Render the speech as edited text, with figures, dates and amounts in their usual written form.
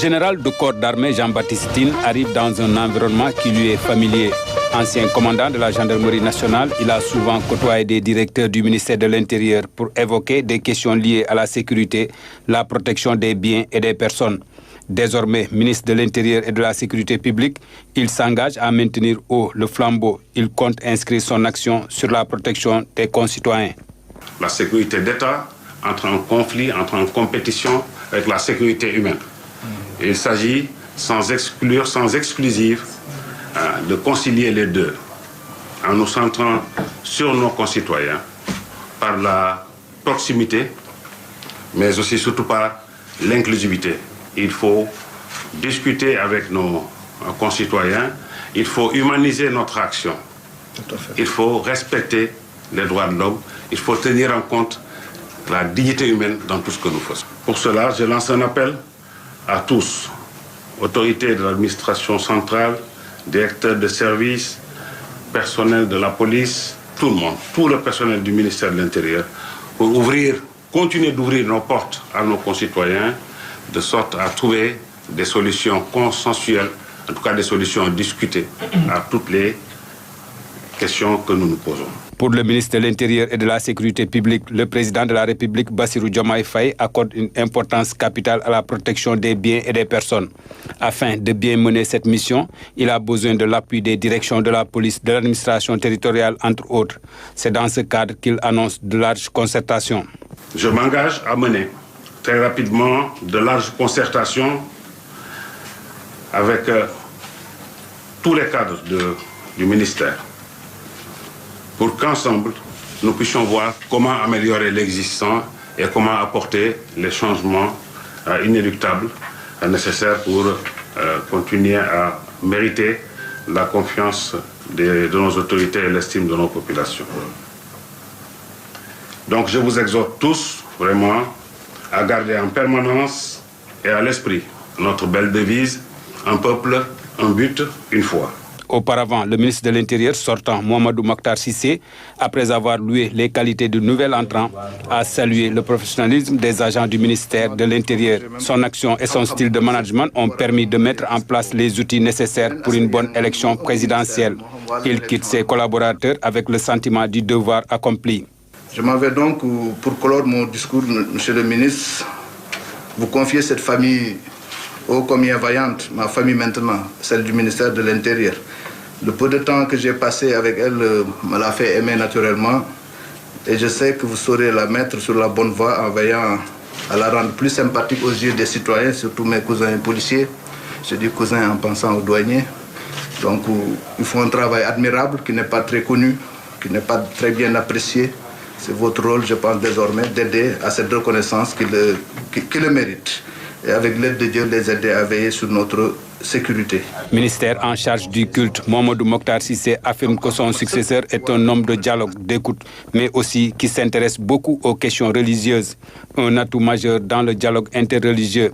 général de corps d'armée Jean-Baptiste Tine arrive dans un environnement qui lui est familier. Ancien commandant de la gendarmerie nationale, il a souvent côtoyé des directeurs du ministère de l'Intérieur pour évoquer des questions liées à la sécurité, la protection des biens et des personnes. Désormais ministre de l'Intérieur et de la Sécurité publique, il s'engage à maintenir haut le flambeau. Il compte inscrire son action sur la protection des concitoyens. La sécurité d'État entre en conflit, entre en compétition avec la sécurité humaine. Il s'agit, sans exclure, sans exclusive, de concilier les deux, en nous centrant sur nos concitoyens, par la proximité, mais aussi surtout par l'inclusivité. Il faut discuter avec nos concitoyens, il faut humaniser notre action, il faut respecter les droits de l'homme, il faut tenir en compte la dignité humaine dans tout ce que nous faisons. Pour cela, je lance un appel à tous, autorités de l'administration centrale, directeurs de services, personnel de la police, tout le monde, tout le personnel du ministère de l'Intérieur, pour continuer d'ouvrir nos portes à nos concitoyens, de sorte à trouver des solutions consensuelles, en tout cas des solutions discutées à toutes les questions que nous nous posons. Pour le ministre de l'Intérieur et de la Sécurité publique, le président de la République, Bassirou Diomaye Faye, accorde une importance capitale à la protection des biens et des personnes. Afin de bien mener cette mission, il a besoin de l'appui des directions de la police, de l'administration territoriale, entre autres. C'est dans ce cadre qu'il annonce de larges concertations. Je m'engage à mener très rapidement de larges concertations avec tous les cadres du ministère, pour qu'ensemble, nous puissions voir comment améliorer l'existant et comment apporter les changements inéluctables nécessaires pour continuer à mériter la confiance de nos autorités et l'estime de nos populations. Donc je vous exhorte tous, vraiment, à garder en permanence et à l'esprit notre belle devise, un peuple, un but, une foi. Auparavant, le ministre de l'Intérieur sortant, Mamadou Mokhtar Cissé, après avoir loué les qualités du nouvel entrant, a salué le professionnalisme des agents du ministère de l'Intérieur. Son action et son style de management ont permis de mettre en place les outils nécessaires pour une bonne élection présidentielle. Il quitte ses collaborateurs avec le sentiment du devoir accompli. Je m'en vais donc, pour clore mon discours, monsieur le ministre, vous confier cette famille ô combien vaillante, ma famille maintenant, celle du ministère de l'Intérieur. Le peu de temps que j'ai passé avec elle me l'a fait aimer naturellement et je sais que vous saurez la mettre sur la bonne voie en veillant à la rendre plus sympathique aux yeux des citoyens, surtout mes cousins policiers. Je dis cousins en pensant aux douaniers. Donc ils font un travail admirable qui n'est pas très connu, qui n'est pas très bien apprécié. C'est votre rôle, je pense désormais, d'aider à cette reconnaissance qui le mérite. Et avec l'aide de Dieu, les aider à veiller sur notre sécurité. Ministère en charge du culte, Mamadou Mokhtar Cissé affirme que son successeur est un homme de dialogue, d'écoute, mais aussi qui s'intéresse beaucoup aux questions religieuses. Un atout majeur dans le dialogue interreligieux.